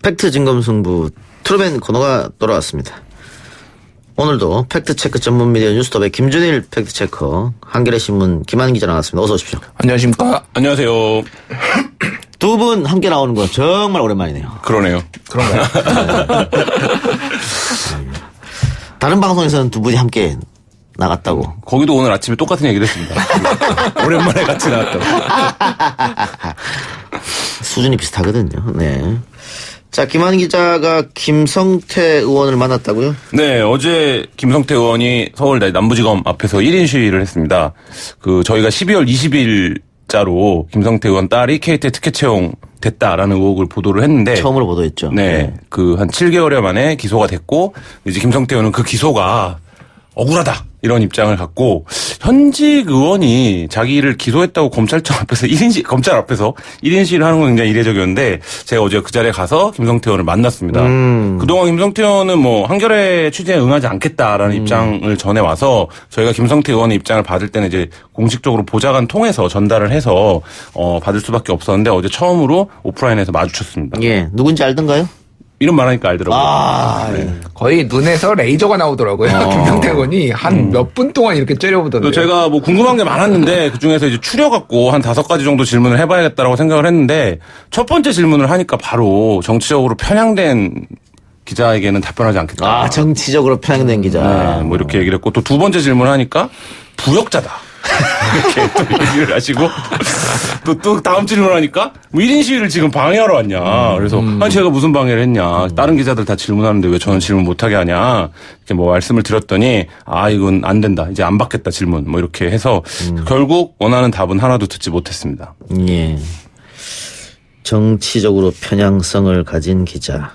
팩트 진검승부 트루맨 코너가 돌아왔습니다. 오늘도 팩트체크 전문 미디어 뉴스톱의 김준일 팩트체커, 한겨레신문 김한 기자 나왔습니다. 어서 오십시오. 안녕하십니까. 안녕하세요. 두 분 함께 나오는 거 정말 오랜만이네요. 그러네요. 그런가요? 다른 방송에서는 두 분이 함께 나갔다고. 거기도 오늘 아침에 똑같은 얘기를 했습니다. 오랜만에 같이 나왔다고. 수준이 비슷하거든요. 네. 자, 김한 기자가 김성태 의원을 만났다고요? 네, 어제 김성태 의원이 서울 남부지검 앞에서 1인 시위를 했습니다. 저희가 12월 20일자로 김성태 의원 딸이 KT 특혜 채용 됐다라는 의혹을 보도를 했는데. 처음으로 보도했죠. 네. 한 7개월여 만에 기소가 됐고, 이제 김성태 의원은 그 기소가 억울하다, 이런 입장을 갖고, 현직 의원이 자기를 기소했다고 검찰청 앞에서 검찰 앞에서 1인 시위를 하는 건 굉장히 이례적이었는데, 제가 어제 그 자리에 가서 김성태 의원을 만났습니다. 그동안 김성태 의원은 한겨레 취재에 응하지 않겠다라는 입장을 전해와서, 저희가 김성태 의원의 입장을 받을 때는 이제 공식적으로 보좌관 통해서 전달을 해서, 받을 수밖에 없었는데, 어제 처음으로 오프라인에서 마주쳤습니다. 예. 누군지 알던가요? 이름 말하니까 알더라고요. 네. 거의 눈에서 레이저가 나오더라고요. 김성태 의원이 한 몇 분 동안 이렇게 째려보던데요. 제가 궁금한 게 많았는데 그중에서 이제 추려갖고 한 5가지 정도 질문을 해봐야겠다라고 생각을 했는데 첫 번째 질문을 하니까 바로 정치적으로 편향된 기자에게는 답변하지 않겠다. 아, 정치적으로 편향된 기자. 네, 이렇게 얘기를 했고 또 두 번째 질문을 하니까 부역자다. 이렇게 또 얘기를 하시고 또 다음 질문을 하니까 1인 시위를 지금 방해하러 왔냐. 그래서 아니 제가 무슨 방해를 했냐. 다른 기자들 다 질문하는데 왜 저는 질문 못하게 하냐. 이렇게 말씀을 드렸더니 이건 안 된다. 이제 안 받겠다 질문. 이렇게 해서 결국 원하는 답은 하나도 듣지 못했습니다. 예. 정치적으로 편향성을 가진 기자.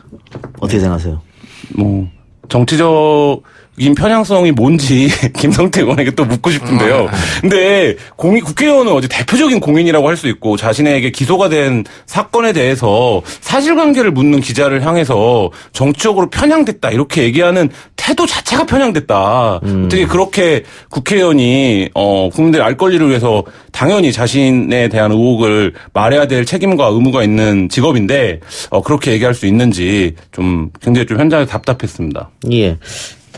어떻게 생각하세요? 정치적인 편향성이 뭔지 김성태 의원에게 또 묻고 싶은데요. 근데 국회의원은 어제 대표적인 공인이라고 할 수 있고 자신에게 기소가 된 사건에 대해서 사실관계를 묻는 기자를 향해서 정치적으로 편향됐다 이렇게 얘기하는 태도 자체가 편향됐다. 어떻게 그렇게 국회의원이 국민들의 알 권리를 위해서 당연히 자신에 대한 의혹을 말해야 될 책임과 의무가 있는 직업인데 그렇게 얘기할 수 있는지 좀 굉장히 좀 현장에 답답했습니다. 예.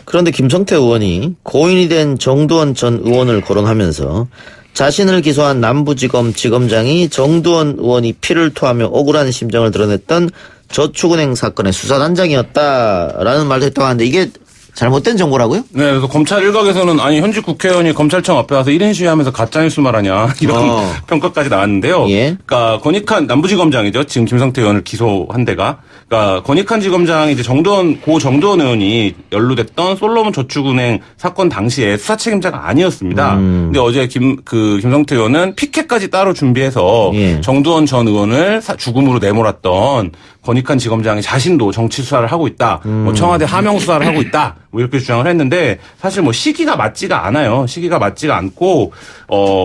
그런데 김성태 의원이 고인이 된 정두원 전 의원을 거론하면서 자신을 기소한 남부지검 지검장이 정두원 의원이 피를 토하며 억울한 심정을 드러냈던 저축은행 사건의 수사단장이었다라는 말도 했다고 하는데 이게 잘못된 정보라고요? 네, 그래서 검찰 일각에서는 현직 국회의원이 검찰청 앞에 와서 1인 시위하면서 가짜뉴스 말하냐 이런 평가까지 나왔는데요. 예. 그러니까 권익한 남부지검장이죠. 지금 김성태 의원을 기소한 데가. 그러니까 권익한 지검장이 이제 정두원 의원이 연루됐던 솔로몬 저축은행 사건 당시에 수사 책임자가 아니었습니다. 근데 어제 김성태 의원은 피켓까지 따로 준비해서 예. 정두원 전 의원을 죽음으로 내몰았던 권익한 지검장이 자신도 정치 수사를 하고 있다. 청와대 하명 수사를 하고 있다. 이렇게 주장을 했는데 사실 시기가 맞지가 않아요. 시기가 맞지가 않고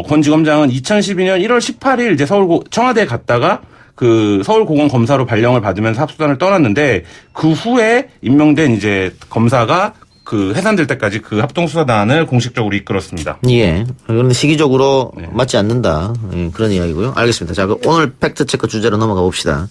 권 지검장은 2012년 1월 18일 이제 청와대에 갔다가 서울고검 검사로 발령을 받으면서 합수단을 떠났는데 그 후에 임명된 이제 검사가 해산될 때까지 합동수사단을 공식적으로 이끌었습니다. 예. 그런데 시기적으로 맞지 않는다. 예, 그런 이야기고요. 알겠습니다. 자, 오늘 팩트체크 주제로 넘어가 봅시다.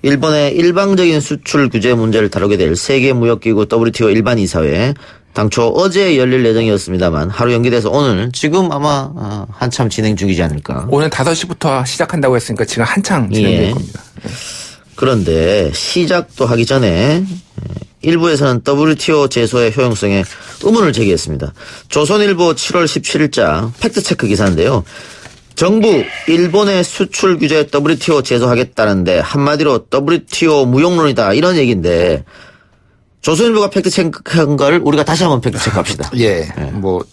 일본의 일방적인 수출 규제 문제를 다루게 될 세계무역기구 WTO 일반이사회 당초 어제 열릴 예정이었습니다만 하루 연기돼서 오늘 지금 아마 한참 진행 중이지 않을까. 오늘 5시부터 시작한다고 했으니까 지금 한창 진행될 겁니다. 그런데 시작도 하기 전에 일부에서는 WTO 제소의 효용성에 의문을 제기했습니다. 조선일보 7월 17일자 팩트체크 기사인데요. 정부 일본의 수출 규제 WTO 제소하겠다는데 한마디로 WTO 무용론이다 이런 얘기인데 조선일보가 팩트체크한 걸 우리가 다시 한번 팩트체크합시다. 예.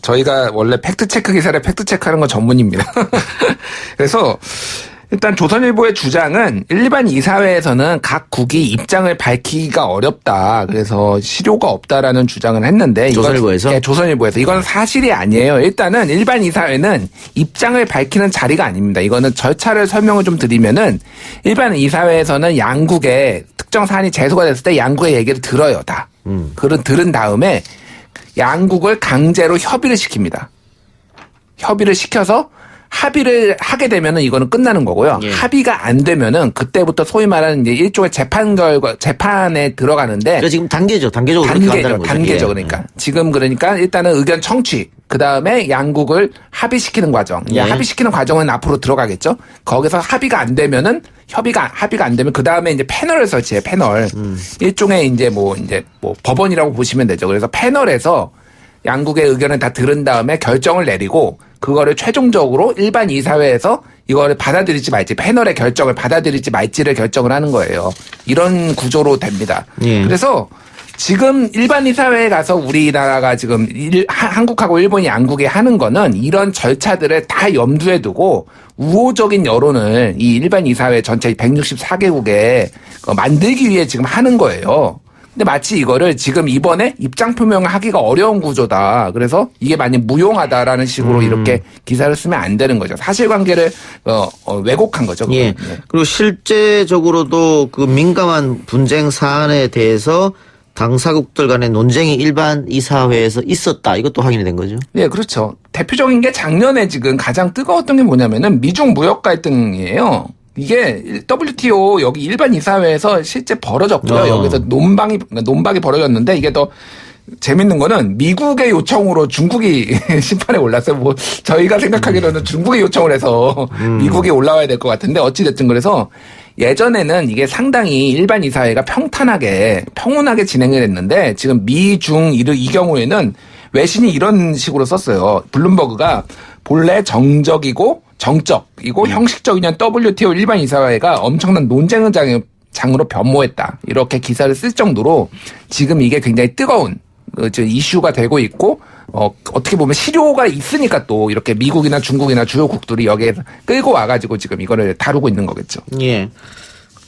저희가 원래 팩트체크 기사를 팩트체크하는 건 전문입니다. 그래서 일단 조선일보의 주장은 일반 이사회에서는 각 국이 입장을 밝히기가 어렵다. 그래서 실효가 없다라는 주장을 했는데 조선일보에서? 네, 조선일보에서 이건 사실이 아니에요. 일단은 일반 이사회는 입장을 밝히는 자리가 아닙니다. 이거는 절차를 설명을 좀 드리면은 일반 이사회에서는 양국의 특정 사안이 제소가 됐을 때 양국의 얘기를 들어요, 다. 들은 다음에 양국을 강제로 협의를 시킵니다. 협의를 시켜서 합의를 하게 되면은 이거는 끝나는 거고요. 예. 합의가 안 되면은 그때부터 소위 말하는 이제 일종의 재판에 들어가는데 그러니까 지금 단계적으로 그렇게 간다는 거죠. 단계죠. 예. 그러니까 지금 그러니까 일단은 의견 청취, 그 다음에 양국을 합의시키는 과정. 예. 합의시키는 과정은 앞으로 들어가겠죠. 거기서 합의가 안 되면은 합의가 안 되면 그 다음에 이제 패널을 설치해. 패널. 일종의 이제 뭐 법원이라고 보시면 되죠. 그래서 패널에서 양국의 의견을 다 들은 다음에 결정을 내리고 그거를 최종적으로 일반 이사회에서 이거를 받아들일지 말지, 패널의 결정을 받아들일지 말지를 결정을 하는 거예요. 이런 구조로 됩니다. 예. 그래서 지금 일반 이사회에 가서 우리나라가 지금 한국하고 일본이 양국이 하는 거는 이런 절차들을 다 염두에 두고 우호적인 여론을 이 일반 이사회 전체 164개국에 만들기 위해 지금 하는 거예요. 근데 마치 이거를 지금 이번에 입장 표명을 하기가 어려운 구조다. 그래서 이게 많이 무용하다라는 식으로 이렇게 기사를 쓰면 안 되는 거죠. 사실관계를 왜곡한 거죠. 예. 예. 그리고 실제적으로도 그 민감한 분쟁 사안에 대해서 당사국들 간의 논쟁이 일반 이사회에서 있었다. 이것도 확인이 된 거죠. 예, 그렇죠. 대표적인 게 작년에 지금 가장 뜨거웠던 게 뭐냐면은 미중 무역 갈등이에요. 이게 WTO 여기 일반 이사회에서 실제 벌어졌고요. 여기서 논박이 벌어졌는데 이게 더 재밌는 거는 미국의 요청으로 중국이 심판에 올랐어요. 뭐 저희가 생각하기로는 중국의 요청을 해서 미국이 올라와야 될 것 같은데 어찌됐든 그래서 예전에는 이게 상당히 일반 이사회가 평온하게 진행을 했는데 지금 미, 중 이 경우에는 외신이 이런 식으로 썼어요. 블룸버그가 본래 정적이고 형식적인 WTO 일반 이사회가 엄청난 논쟁의 장으로 변모했다. 이렇게 기사를 쓸 정도로 지금 이게 굉장히 뜨거운 이슈가 되고 있고 어떻게 보면 실효가 있으니까 또 이렇게 미국이나 중국이나 주요국들이 여기에 끌고 와가지고 지금 이거를 다루고 있는 거겠죠. 예.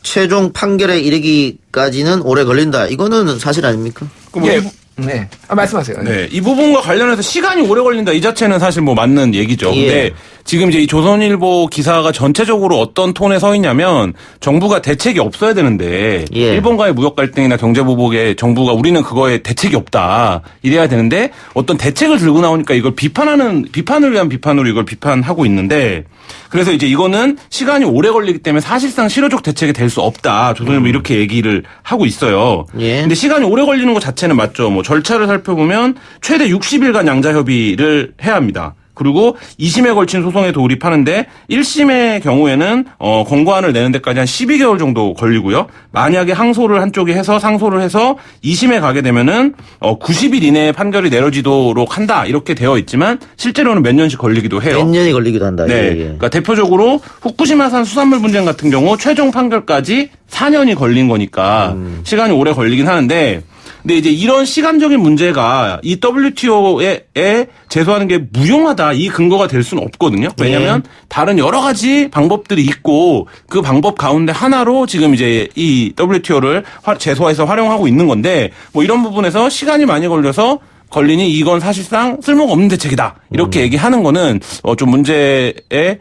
최종 판결에 이르기까지는 오래 걸린다. 이거는 사실 아닙니까? 예. 네. 말씀하세요. 네. 이 부분과 관련해서 시간이 오래 걸린다. 이 자체는 사실 뭐 맞는 얘기죠. 예. 근데 지금 이제 이 조선일보 기사가 전체적으로 어떤 톤에 서 있냐면 정부가 대책이 없어야 되는데 예. 일본과의 무역 갈등이나 경제 보복에 정부가 우리는 그거에 대책이 없다. 이래야 되는데 어떤 대책을 들고 나오니까 이걸 비판을 위한 비판으로 이걸 비판하고 있는데 그래서 이제 이거는 시간이 오래 걸리기 때문에 사실상 실효적 대책이 될 수 없다. 조선일보 이렇게 얘기를 하고 있어요. 예. 근데 시간이 오래 걸리는 것 자체는 맞죠. 뭐 절차를 살펴보면 최대 60일간 양자 협의를 해야 합니다. 그리고 2심에 걸친 소송에 돌입하는데 1심의 경우에는 권고안을 내는 데까지 한 12개월 정도 걸리고요. 만약에 항소를 한쪽이 해서 상소를 해서 2심에 가게 되면은 90일 이내에 판결이 내려지도록 한다. 이렇게 되어 있지만 실제로는 몇 년씩 걸리기도 해요. 몇 년이 걸리기도 한다. 네. 예. 그러니까 대표적으로 후쿠시마산 수산물 분쟁 같은 경우 최종 판결까지 4년이 걸린 거니까 시간이 오래 걸리긴 하는데 근데 이제 이런 시간적인 문제가 이 WTO에 제소하는 게 무용하다 이 근거가 될 수는 없거든요. 왜냐하면 다른 여러 가지 방법들이 있고 그 방법 가운데 하나로 지금 이제 이 WTO를 제소해서 활용하고 있는 건데 뭐 이런 부분에서 시간이 많이 걸려서 걸리니 이건 사실상 쓸모가 없는 대책이다. 이렇게 얘기하는 거는 좀 문제의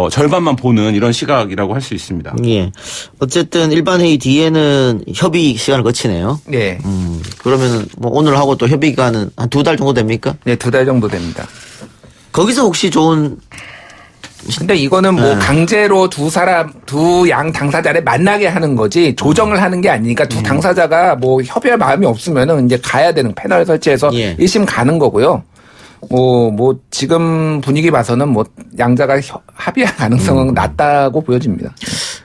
절반만 보는 이런 시각이라고 할 수 있습니다. 예. 어쨌든 일반 회의 뒤에는 협의 시간을 거치네요. 네. 그러면은 뭐 오늘 하고 또 협의 기간은 한 2달 정도 됩니까? 네, 2달 정도 됩니다. 거기서 혹시 좋은 근데 이거는 뭐 강제로 두 양 당사자를 만나게 하는 거지 조정을 하는 게 아니니까 두 당사자가 뭐 협의할 마음이 없으면은 이제 가야 되는 패널 설치해서 예. 1심 가는 거고요. 뭐 지금 분위기 봐서는 뭐 양자가 합의할 가능성은 낮다고 보여집니다.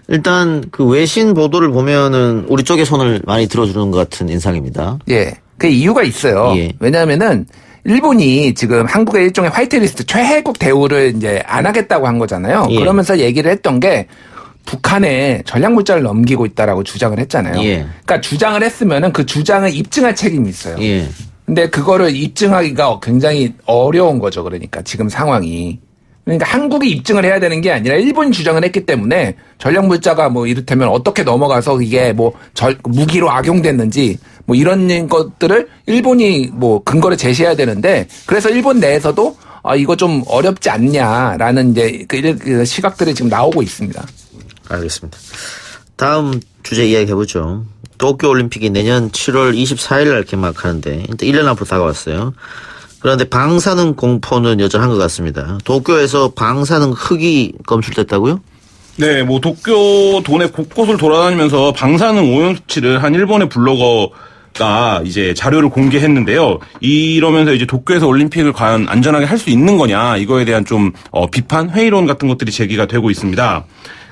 일단 그 외신 보도를 보면은 우리 쪽에 손을 많이 들어주는 것 같은 인상입니다. 예. 그 이유가 있어요. 예. 왜냐하면은 일본이 지금 한국의 일종의 화이트리스트 최혜국 대우를 이제 안 하겠다고 한 거잖아요. 예. 그러면서 얘기를 했던 게 북한에 전략물자를 넘기고 있다라고 주장을 했잖아요. 예. 그러니까 주장을 했으면은 그 주장을 입증할 책임이 있어요. 예. 근데 그거를 입증하기가 굉장히 어려운 거죠. 그러니까 지금 상황이. 그러니까 한국이 입증을 해야 되는 게 아니라 일본이 주장을 했기 때문에 전략물자가 뭐 이를테면 어떻게 넘어가서 이게 뭐 무기로 악용됐는지 뭐 이런 것들을 일본이 뭐 근거를 제시해야 되는데 그래서 일본 내에서도 이거 좀 어렵지 않냐라는 이제 그 시각들이 지금 나오고 있습니다. 알겠습니다. 다음 주제 이야기해보죠. 도쿄올림픽이 내년 7월 24일 날 개막하는데 일단 1년 앞으로 다가왔어요. 그런데 방사능 공포는 여전한 것 같습니다. 도쿄에서 방사능 흙이 검출됐다고요? 네, 뭐 도쿄 도내 곳곳을 돌아다니면서 방사능 오염 수치를 한 일본의 블로거가 이제 자료를 공개했는데요. 이러면서 이제 도쿄에서 올림픽을 과연 안전하게 할 수 있는 거냐 이거에 대한 좀 비판, 회의론 같은 것들이 제기가 되고 있습니다.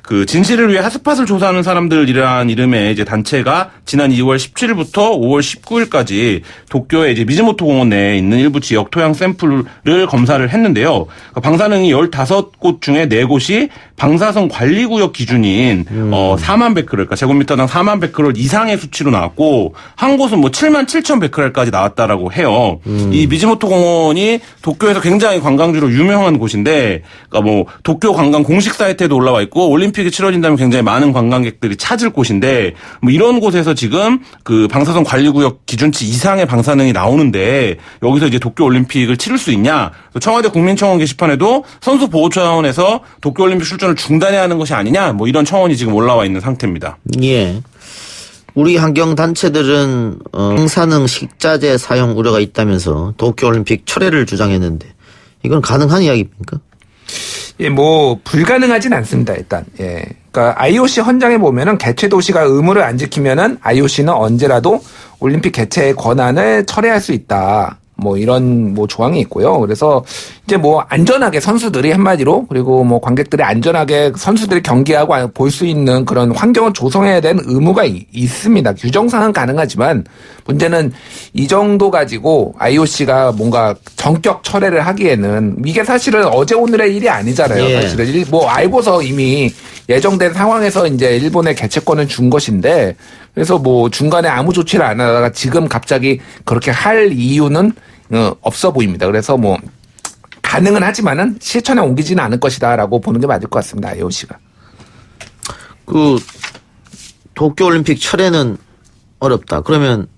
그 진실을 위해 핫스팟을 조사하는 사람들이라는 이름의 이제 단체가 지난 2월 17일부터 5월 19일까지 도쿄의 이제 미즈모토 공원 내에 있는 일부 지역 토양 샘플을 검사를 했는데요. 방사능이 15곳 중에 4곳이 방사성 관리구역 기준인 4만 베크렐, 그러니까 제곱미터당 4만 베크렐 이상의 수치로 나왔고 한 곳은 뭐 7만 7천 베크렐까지 나왔다라고 해요. 이 미즈모토 공원이 도쿄에서 굉장히 관광지로 유명한 곳인데, 그러니까 뭐 도쿄 관광 공식 사이트에도 올라와 있고 올림픽이 치러진다면 굉장히 많은 관광객들이 찾을 곳인데, 뭐 이런 곳에서 지금 그 방사성 관리구역 기준치 이상의 방사능이 나오는데 여기서 이제 도쿄 올림픽을 치를 수 있냐? 청와대 국민청원 게시판에도 선수 보호 차원에서 도쿄 올림픽 출전을 중단해야 하는 것이 아니냐? 뭐 이런 청원이 지금 올라와 있는 상태입니다. 예. 우리 환경 단체들은 방사능 식자재 사용 우려가 있다면서 도쿄 올림픽 철회를 주장했는데 이건 가능한 이야기입니까? 예, 뭐 불가능하진 않습니다. 일단. 예. 그러니까 IOC 헌장에 보면은 개최 도시가 의무를 안 지키면은 IOC는 언제라도 올림픽 개최의 권한을 철회할 수 있다. 뭐 이런 뭐 조항이 있고요. 그래서 이제 뭐 안전하게 선수들이 한마디로, 그리고 뭐 관객들이 안전하게 선수들이 경기하고 볼 수 있는 그런 환경을 조성해야 되는 의무가 있습니다. 규정상은 가능하지만 문제는 이 정도 가지고 IOC가 뭔가 전격 철회를 하기에는 이게 사실은 어제 오늘의 일이 아니잖아요. 예. 사실은 뭐 알고서 이미 예정된 상황에서 이제 일본에 개최권을 준 것인데, 그래서 뭐 중간에 아무 조치를 안 하다가 지금 갑자기 그렇게 할 이유는 없어 보입니다. 그래서 뭐 가능은 하지만은 실천에 옮기지는 않을 것이다라고 보는 게 맞을 것 같습니다. IOC가. 그 도쿄올림픽 철회는 어렵다. 그러면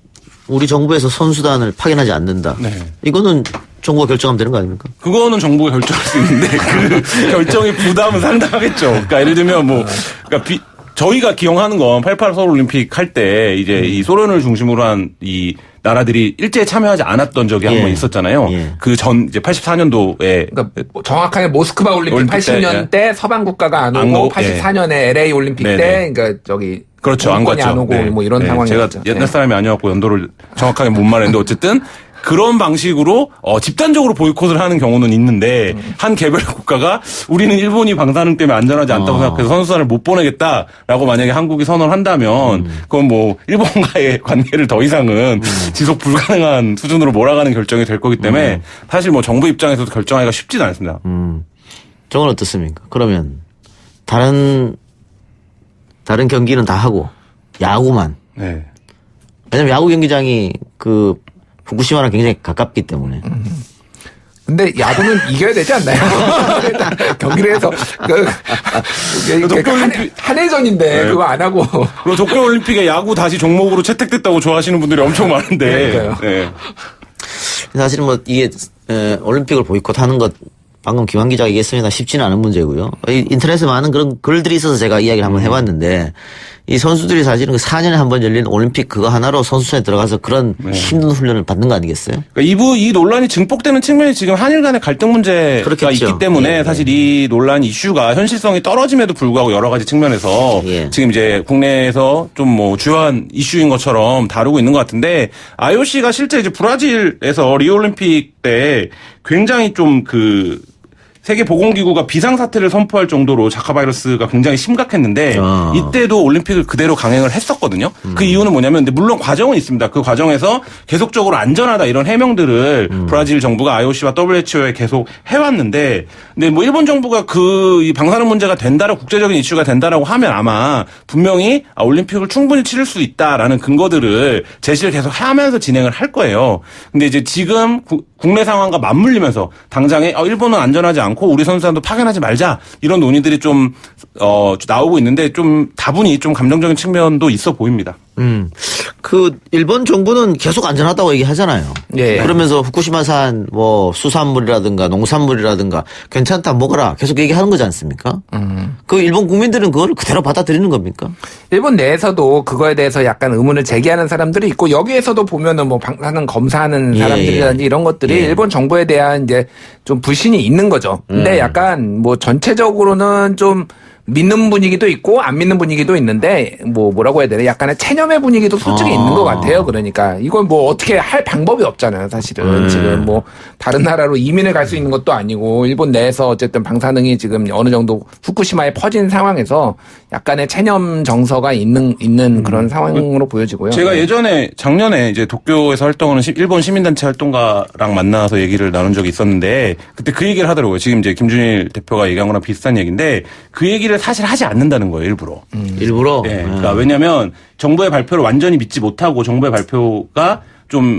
우리 정부에서 선수단을 파견하지 않는다. 네. 이거는 정부가 결정하면 되는 거 아닙니까? 그거는 정부가 결정할 수 있는데 그 결정의 부담은 상당하겠죠. 그러니까 예를 들면 뭐 그러니까 저희가 기억하는 건 88 서울 올림픽 할 때 이제 이 소련을 중심으로 한 이 나라들이 일제에 참여하지 않았던 적이 한 번 있었잖아요. 예. 그 전 이제 84년도에 그러니까 정확하게 모스크바 올림픽 80년 때 서방 국가가 안 오고 84년에 LA 올림픽 때 그러니까 저기 그렇죠. 안 갔죠. 안 오고 뭐 이런 상황이었죠. 제가 옛날 사람이 아니었고 연도를 정확하게 못 말했는데 어쨌든 그런 방식으로 집단적으로 보이콧을 하는 경우는 있는데 한 개별 국가가 우리는 일본이 방사능 때문에 안전하지 않다고 생각해서 선수단을 못 보내겠다라고 만약에 한국이 선언한다면 그건 뭐 일본과의 관계를 더 이상은 지속 불가능한 수준으로 몰아가는 결정이 될 거기 때문에 사실 뭐 정부 입장에서도 결정하기가 쉽지는 않습니다. 저건 어떻습니까? 그러면 다른 경기는 다 하고 야구만. 네. 왜냐면 야구 경기장이 그 후쿠시마랑 굉장히 가깝기 때문에. 근데 야구는 이겨야 되지 않나요? 경기를 해서 한해전인데 네. 그거 안 하고. 그리고 도쿄올림픽에 야구 다시 종목으로 채택됐다고 좋아하시는 분들이 엄청 많은데. 그러니까요. 네. 사실은 뭐 이게 올림픽을 보이콧하는 것 방금 김한 기자가 얘기했습니다. 쉽지는 않은 문제고요. 인터넷에 많은 그런 글들이 있어서 제가 이야기를 한번 해봤는데 이 선수들이 사실은 4년에 한 번 열린 올림픽 그거 하나로 선수촌에 들어가서 그런 힘든 훈련을 받는 거 아니겠어요? 그러니까 이 논란이 증폭되는 측면이 지금 한일 간의 갈등 문제가 그렇겠죠. 있기 때문에 예. 사실 이 논란 이슈가 현실성이 떨어짐에도 불구하고 여러 가지 측면에서 예. 지금 이제 국내에서 좀 뭐 주요한 이슈인 것처럼 다루고 있는 것 같은데 IOC가 실제 이제 브라질에서 리오올림픽 때 굉장히 좀 세계보건기구가 비상사태를 선포할 정도로 자카 바이러스가 굉장히 심각했는데 이때도 올림픽을 그대로 강행을 했었거든요. 그 이유는 뭐냐면 근데 물론 과정은 있습니다. 그 과정에서 계속적으로 안전하다 이런 해명들을 브라질 정부가 IOC와 WHO에 계속 해왔는데 근데 뭐 일본 정부가 이 방사능 문제가 된다라고 국제적인 이슈가 된다라고 하면 아마 분명히 올림픽을 충분히 치를 수 있다라는 근거들을 제시를 계속 하면서 진행을 할 거예요. 근데 이제 지금 국내 상황과 맞물리면서 당장에 일본은 안전하지 않고 우리 선수단도 파견하지 말자 이런 논의들이 좀 나오고 있는데 좀 다분히 좀 감정적인 측면도 있어 보입니다. 그 일본 정부는 계속 안전하다고 얘기하잖아요. 예. 그러면서 후쿠시마산 뭐 수산물이라든가 농산물이라든가 괜찮다 먹어라 계속 얘기하는 거지 않습니까? 그 일본 국민들은 그걸 그대로 받아들이는 겁니까? 일본 내에서도 그거에 대해서 약간 의문을 제기하는 사람들이 있고 여기에서도 보면은 뭐 방사능 검사하는 예, 사람들이라든지 이런 것들이 예. 일본 정부에 대한 이제 좀 불신이 있는 거죠. 근데 약간 뭐 전체적으로는 좀 믿는 분위기도 있고 안 믿는 분위기도 있는데 뭐라고 해야 되나 약간의 체념의 분위기도 솔직히 있는 것 같아요. 그러니까 이건 뭐 어떻게 할 방법이 없잖아요. 사실은 지금 뭐 다른 나라로 이민을 갈 수 있는 것도 아니고 일본 내에서 어쨌든 방사능이 지금 어느 정도 후쿠시마에 퍼진 상황에서 약간의 체념 정서가 있는 그런 상황으로 보여지고요. 제가 예전에 작년에 이제 도쿄에서 활동하는 일본 시민단체 활동가랑 만나서 얘기를 나눈 적이 있었는데 그때 그 얘기를 하더라고요. 지금 이제 김준일 대표가 얘기한 거랑 비슷한 얘기인데 그 얘기를 사실 하지 않는다는 거예요, 일부러. 일부러? 네, 그러니까 왜냐하면 정부의 발표를 완전히 믿지 못하고 정부의 발표가 좀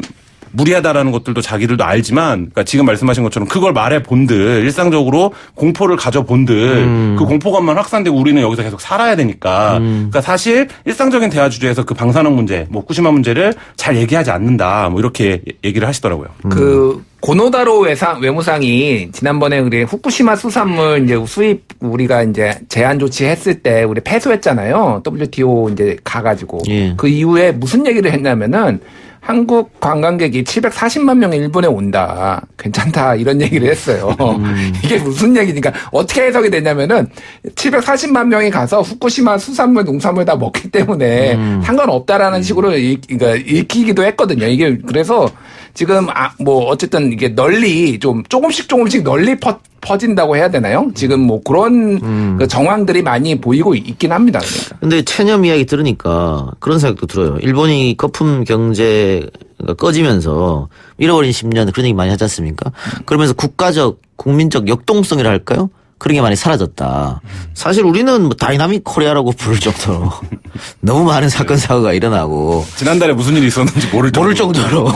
무리하다라는 것들도 자기들도 알지만, 그러니까 지금 말씀하신 것처럼 그걸 말해 본들 일상적으로 공포를 가져 본들 그 공포감만 확산되고 우리는 여기서 계속 살아야 되니까, 그러니까 사실 일상적인 대화 주제에서 그 방사능 문제, 뭐 후쿠시마 문제를 잘 얘기하지 않는다, 뭐 이렇게 얘기를 하시더라고요. 그 고노다로 외무상이 지난번에 우리 후쿠시마 수산물 이제 수입 우리가 이제 제한 조치했을 때 우리 패소했잖아요. WTO 이제 가가지고 예. 그 이후에 무슨 얘기를 했냐면은 한국 관광객이 740만 명이 일본에 온다. 괜찮다. 이런 얘기를 했어요. 이게 무슨 얘기니까 어떻게 해석이 되냐면은 740만 명이 가서 후쿠시마 수산물, 농산물 다 먹기 때문에 상관없다라는 식으로 그러니까 읽히기도 했거든요. 이게 그래서 지금 뭐 어쨌든 이게 널리 좀 조금씩 널리 퍼진다고 해야 되나요? 지금 뭐 그런 그 정황들이 많이 보이고 있긴 합니다. 그러니까. 근데 체념 이야기 들으니까 그런 생각도 들어요. 일본이 거품 경제가 꺼지면서 잃어버린 10년 그런 얘기 많이 하지 않습니까? 그러면서 국가적, 국민적 역동성이라 할까요? 그런 게 많이 사라졌다. 사실 우리는 뭐 다이나믹 코리아라고 부를 정도로 너무 많은 사건 사고가 일어나고 지난달에 무슨 일이 있었는지 모를 정도로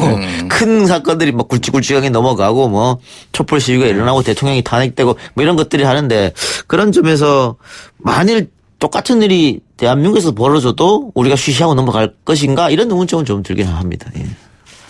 큰 사건들이 막 굵직굵직하게 넘어가고 뭐 촛불 시위가 일어나고 대통령이 탄핵되고 뭐 이런 것들이 하는데 그런 점에서 만일 똑같은 일이 대한민국에서 벌어져도 우리가 쉬쉬하고 넘어갈 것인가 이런 의문점은 좀 들긴 합니다. 예.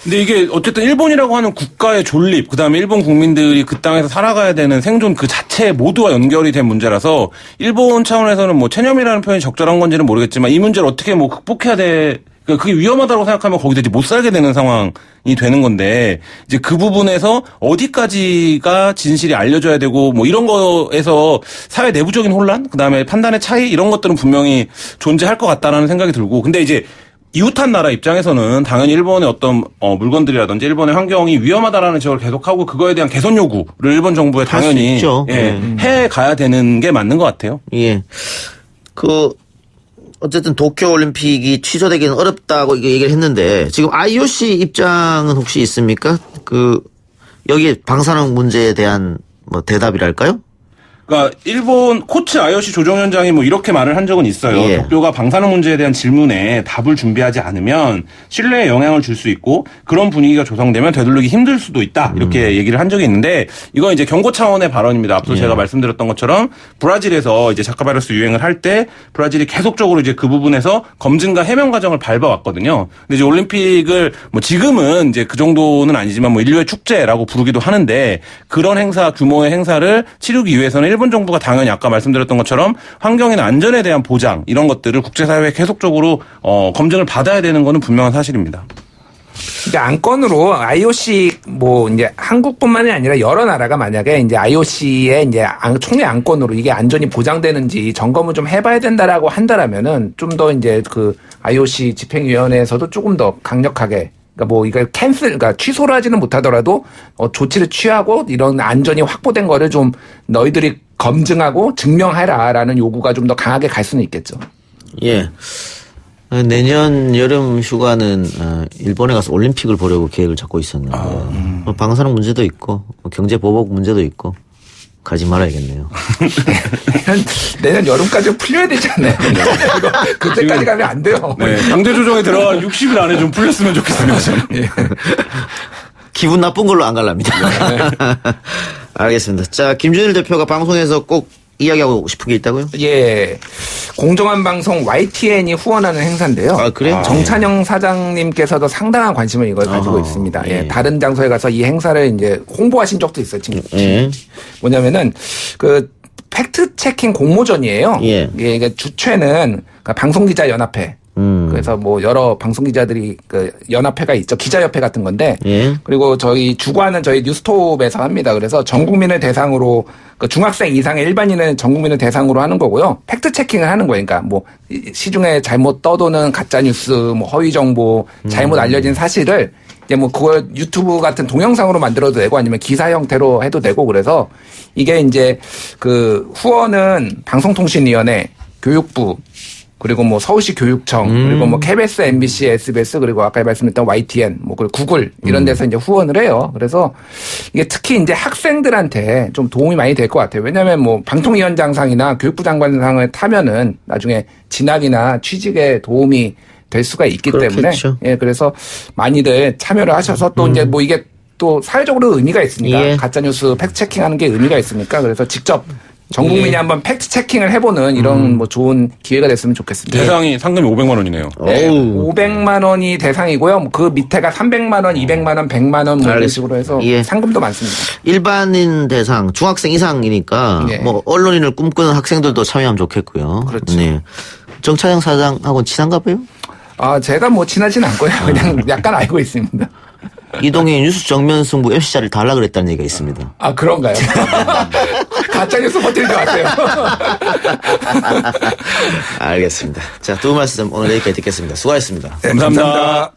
근데 이게 어쨌든 일본이라고 하는 국가의 존립, 그다음에 일본 국민들이 그 땅에서 살아가야 되는 생존 그 자체 모두와 연결이 된 문제라서 일본 차원에서는 뭐 체념이라는 표현이 적절한 건지는 모르겠지만 이 문제를 어떻게 뭐 극복해야 돼. 그러니까 그게 위험하다고 생각하면 거기서 이제 못 살게 되는 상황이 되는 건데 이제 그 부분에서 어디까지가 진실이 알려져야 되고 뭐 이런 거에서 사회 내부적인 혼란, 그다음에 판단의 차이 이런 것들은 분명히 존재할 것 같다라는 생각이 들고 근데 이제 이웃한 나라 입장에서는 당연히 일본의 어떤 물건들이라든지 일본의 환경이 위험하다라는 지적을 계속하고 그거에 대한 개선 요구를 일본 정부에 당연히 해 가야 되는 게 맞는 것 같아요. 예. 어쨌든 도쿄 올림픽이 취소되기는 어렵다고 이게 얘기를 했는데 지금 IOC 입장은 혹시 있습니까? 여기에 방사능 문제에 대한 뭐 대답이랄까요? 그러니까 일본 코츠 IOC 조정위원장이 뭐 이렇게 말을 한 적은 있어요. 예. 도쿄가 방사능 문제에 대한 질문에 답을 준비하지 않으면 신뢰에 영향을 줄 수 있고 그런 분위기가 조성되면 되돌리기 힘들 수도 있다. 이렇게 얘기를 한 적이 있는데 이건 이제 경고 차원의 발언입니다. 앞서 제가 말씀드렸던 것처럼 브라질에서 이제 자카 바이러스 유행을 할 때 브라질이 계속적으로 이제 그 부분에서 검증과 해명 과정을 밟아왔거든요. 근데 이제 올림픽을 뭐 지금은 이제 그 정도는 아니지만 뭐 인류의 축제라고 부르기도 하는데 그런 행사 규모의 행사를 치르기 위해서는 일본 정부가 당연히 아까 말씀드렸던 것처럼 환경이나 안전에 대한 보장 이런 것들을 국제사회에 계속적으로 검증을 받아야 되는 거는 분명한 사실입니다. 이제 안건으로 IOC 뭐 이제 한국뿐만이 아니라 여러 나라가 만약에 이제 IOC의 이제 총회 안건으로 이게 안전이 보장되는지 점검을 좀 해봐야 된다라고 한다라면은 좀 더 이제 그 IOC 집행위원회에서도 조금 더 강력하게 그러니까 뭐 이걸 그러니까 취소를 하지는 못하더라도 조치를 취하고 이런 안전이 확보된 거를 좀 너희들이 검증하고 증명해라라는 요구가 좀 더 강하게 갈 수는 있겠죠. 예. 내년 여름 휴가는 일본에 가서 올림픽을 보려고 계획을 잡고 있었는데 방사능 문제도 있고 경제 보복 문제도 있고 가지 말아야겠네요. 내년 여름까지 풀려야 되지 않나요? 그때까지 가면 안 돼요. 네, 강제 조정에 들어가 60일 안에 좀 풀렸으면 좋겠습니다. 예. 기분 나쁜 걸로 안 갈랍니다. 알겠습니다. 자, 김준일 대표가 방송에서 꼭 이야기하고 싶은 게 있다고요? 예. 공정한 방송 YTN이 후원하는 행사인데요. 아, 그래요? 정찬영 사장님께서도 상당한 관심을 이걸 가지고 있습니다. 예. 예. 다른 장소에 가서 이 행사를 이제 홍보하신 적도 있어요. 지금. 예. 뭐냐면은 그 팩트 체킹 공모전이에요. 예. 이게 주최는 그러니까 방송기자 연합회. 그래서 뭐 여러 방송 기자들이 그 연합회가 있죠. 기자협회 같은 건데. 예. 그리고 저희 주관은 저희 뉴스톱에서 합니다. 그래서 전 국민을 대상으로 그 중학생 이상의 일반인은 전 국민을 대상으로 하는 거고요. 팩트 체킹을 하는 거예요. 그러니까 뭐 시중에 잘못 떠도는 가짜 뉴스, 뭐 허위 정보, 잘못 알려진 사실을 이제 뭐 그걸 유튜브 같은 동영상으로 만들어도 되고 아니면 기사 형태로 해도 되고 그래서 이게 이제 그 후원은 방송통신위원회, 교육부 그리고 뭐 서울시 교육청 그리고 뭐 KBS, MBC, SBS 그리고 아까 말씀드렸던 YTN 뭐 그리고 구글 이런 데서 이제 후원을 해요. 그래서 이게 특히 이제 학생들한테 좀 도움이 많이 될 것 같아요. 왜냐하면 뭐 방통위원장상이나 교육부 장관상을 타면은 나중에 진학이나 취직에 도움이 될 수가 있기 그렇겠죠. 때문에 예 그래서 많이들 참여를 하셔서 또 이제 뭐 이게 또 사회적으로 의미가 있으니까 예. 가짜뉴스 팩트 체킹하는 게 의미가 있으니까 그래서 직접 전 국민이 한번 팩트 체킹을 해보는 이런 뭐 좋은 기회가 됐으면 좋겠습니다. 대상이 상금이 500만 원이네요. 네, 어우. 500만 원이 대상이고요. 그 밑에가 300만 원, 200만 원, 100만 원 뭐 이런 식으로 해서 예. 상금도 많습니다. 일반인 대상, 중학생 이상이니까 예. 뭐 언론인을 꿈꾸는 학생들도 참여하면 좋겠고요. 그렇죠. 네. 정찬영 사장하고는 친한가 봐요? 아, 제가 뭐 친하진 않고요. 그냥 약간 알고 있습니다. 이동희 뉴스 정면 승부 MC 자리를 달라 그랬다는 얘기가 있습니다. 아, 그런가요? 가짜뉴스 퍼뜨리지 마세요. 알겠습니다. 자, 두 말씀 오늘 여기까지 듣겠습니다. 수고하셨습니다. 네, 감사합니다.